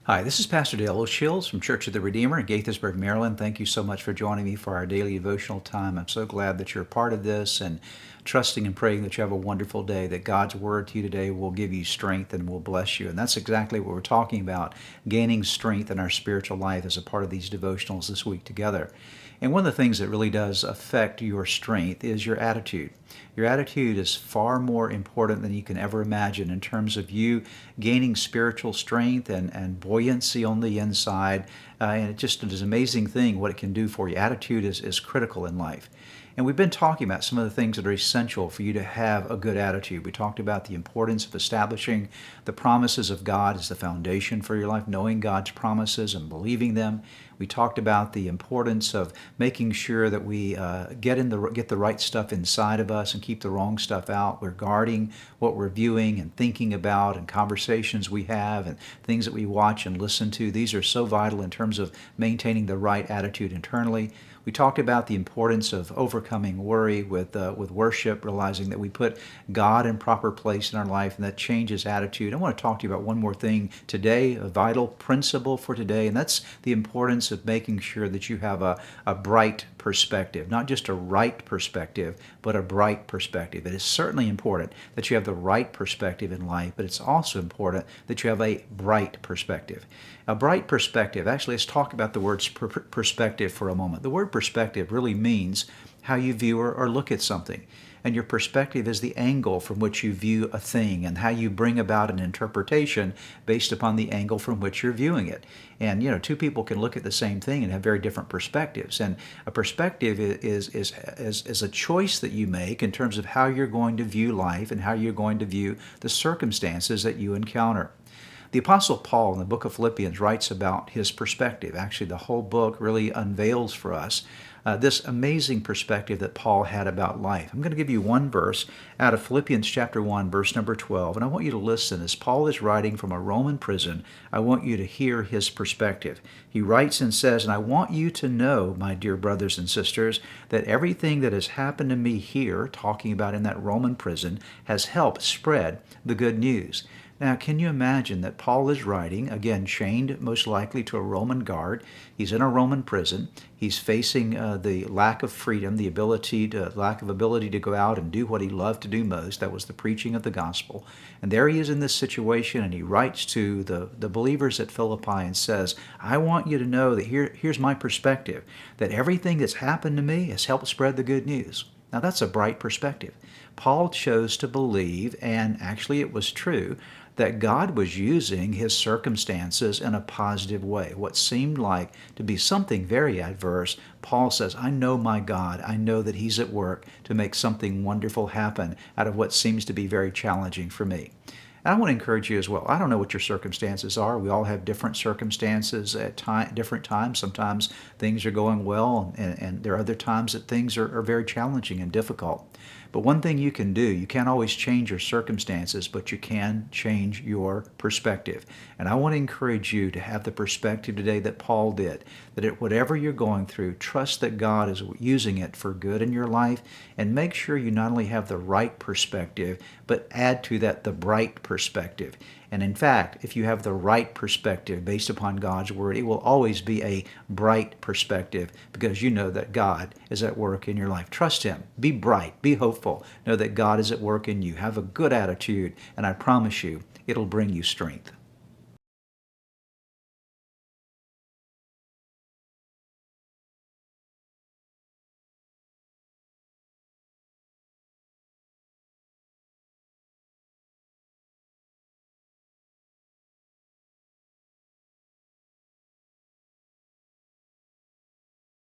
Hi, this is Pastor Dale O'Shields from Church of the Redeemer in Gaithersburg, Maryland. Thank you so much for joining me for our daily devotional time. I'm so glad that you're a part of this and trusting and praying that you have a wonderful day, that God's word to you today will give you strength and will bless you. And that's exactly what we're talking about, gaining strength in our spiritual life as a part of these devotionals this week together. And one of the things that really does affect your strength is your attitude. Your attitude is far more important than you can ever imagine in terms of you gaining spiritual strength and buoyancy on the inside. And it just is an amazing thing what it can do for you. Attitude is critical in life. And we've been talking about some of the things that are essential for you to have a good attitude. We talked about the importance of establishing the promises of God as the foundation for your life, knowing God's promises and believing them. We talked about the importance of making sure that we get the right stuff inside of us and keep the wrong stuff out. We're guarding what we're viewing and thinking about and conversations we have and things that we watch and listen to. These are so vital in terms of maintaining the right attitude internally. We talked about the importance of overcoming worry with worship, realizing that we put God in proper place in our life, and that changes attitude. I want to talk to you about one more thing today, a vital principle for today, and that's the importance of making sure that you have a bright perspective, not just a right perspective, but a bright perspective. It is certainly important that you have the right perspective in life, but it's also important that you have a bright perspective. A bright perspective, actually, let's talk about the word perspective for a moment. The word perspective really means how you view or look at something. And your perspective is the angle from which you view a thing and how you bring about an interpretation based upon the angle from which you're viewing it. And, two people can look at the same thing and have very different perspectives. And a perspective is a choice that you make in terms of how you're going to view life and how you're going to view the circumstances that you encounter. The Apostle Paul in the book of Philippians writes about his perspective. Actually, the whole book really unveils for us this amazing perspective that Paul had about life. I'm going to give you one verse out of Philippians chapter 1, verse number 12, and I want you to listen. As Paul is writing from a Roman prison, I want you to hear his perspective. He writes and says, "And I want you to know, my dear brothers and sisters, that everything that has happened to me here," talking about in that Roman prison, "has helped spread the good news." Now, can you imagine that Paul is writing, again, chained most likely to a Roman guard. He's in a Roman prison. He's facing the lack of freedom, lack of ability to go out and do what he loved to do most. That was the preaching of the gospel. And there he is in this situation, and he writes to the believers at Philippi and says, "I want you to know that here's my perspective, that everything that's happened to me has helped spread the good news." Now, that's a bright perspective. Paul chose to believe, and actually it was true, that God was using his circumstances in a positive way. What seemed like to be something very adverse, Paul says, "I know my God. I know that he's at work to make something wonderful happen out of what seems to be very challenging for me." And I want to encourage you as well. I don't know what your circumstances are. We all have different circumstances at different times. Sometimes things are going well, and there are other times that things are very challenging and difficult. But one thing you can do, you can't always change your circumstances, but you can change your perspective. And I want to encourage you to have the perspective today that Paul did, that at whatever you're going through, trust that God is using it for good in your life, and make sure you not only have the right perspective, but add to that the bright perspective. And in fact, if you have the right perspective based upon God's word, it will always be a bright perspective because you know that God is at work in your life. Trust him. Be bright. Be hopeful. Know that God is at work in you. Have a good attitude, and I promise you, it'll bring you strength.